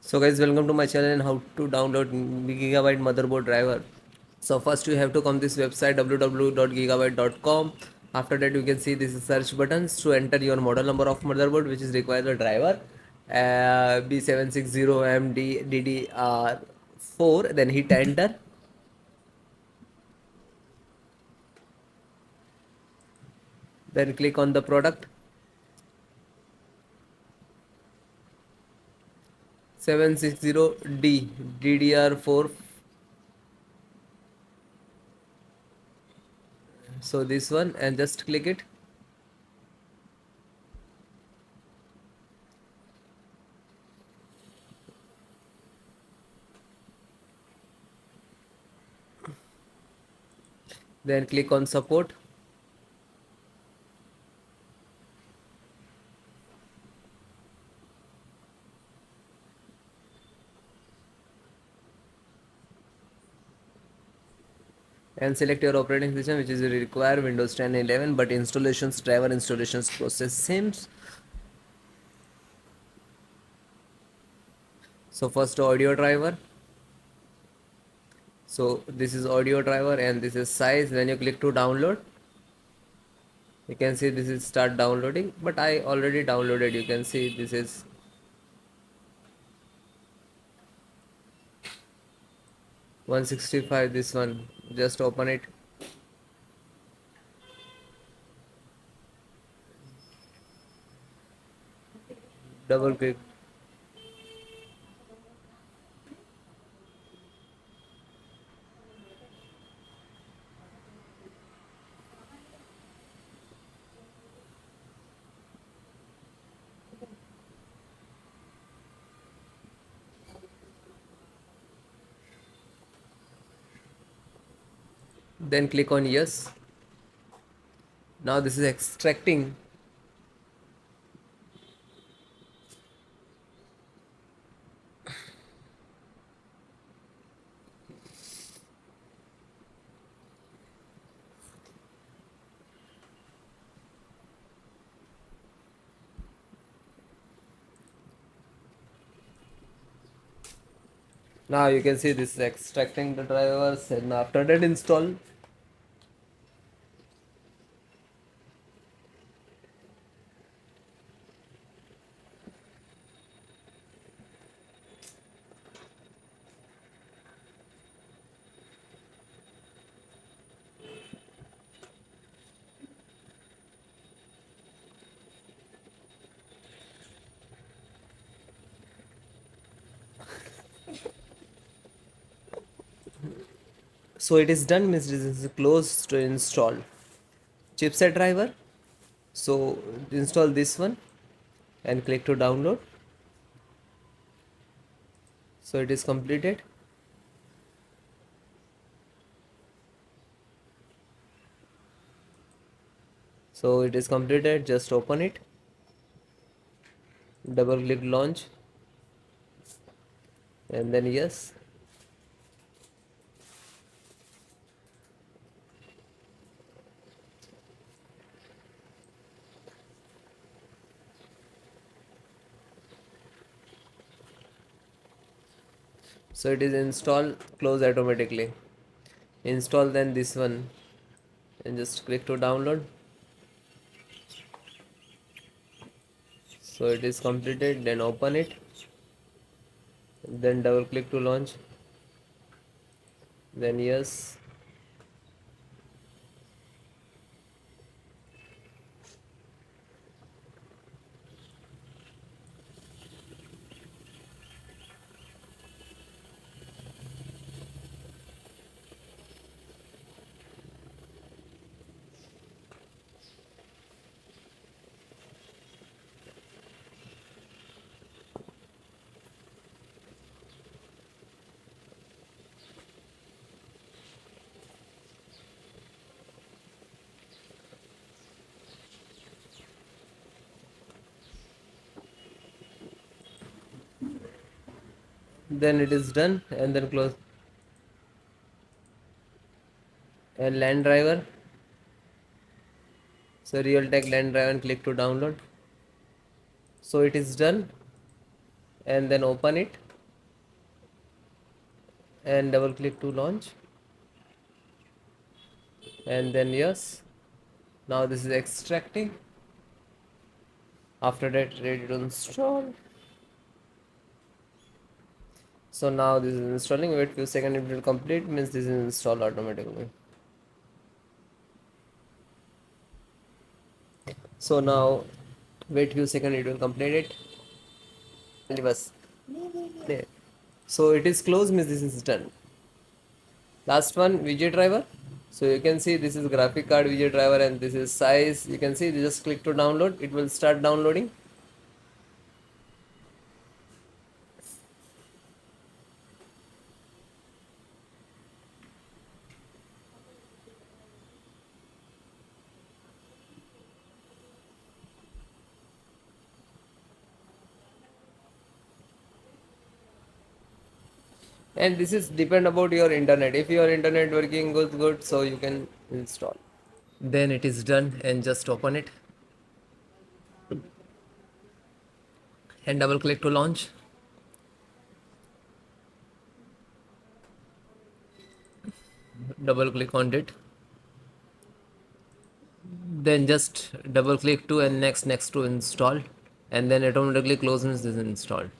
So guys, welcome to my channel and how to download Gigabyte motherboard driver. So first you have to come this website www.gigabyte.com. After that you can see this is search buttons to enter your model number of motherboard which is required the driver B760M DDR4. Then hit enter. Then click on the product 760D DDR4. So this one and just click it. Then click on support. And select your operating system which is require Windows 10 11, but installations driver installations process same. So first audio driver. So this is audio driver and this is size. When you click to download, you can see this is start downloading, but I already downloaded. You can see this is 165. This one, just open it. Double click. Then click on yes. Now this is extracting. Now you can see this is extracting the drivers, and after that install. So it is done, means this is close to install chipset driver. So install this one and click to download. So it is completed. So it is completed, just open it, double click launch, and then yes. So it is install, close automatically. Install then this one and just click to download. So it is completed, then open it, then double click to launch, then yes. Then it is done, and then close. And LAN driver. So Realtek LAN driver and click to download. So it is done, and then open it. and double click to launch, and then yes. Now this is extracting. After that, ready to install. So now this is installing. Wait few seconds, it will complete, means this is installed automatically. So now wait few seconds, it will complete it. Bas. So it is closed, means this is done. Last one, widget driver. So you can see this is graphic card widget driver, and this is size. You can see, just click to download, it will start downloading. And this is depend about your internet. If your internet working good, so you can install. Then it is done, and just open it and double click to launch. Double click on it, then just double click to and next to install, and then automatically closes this installed.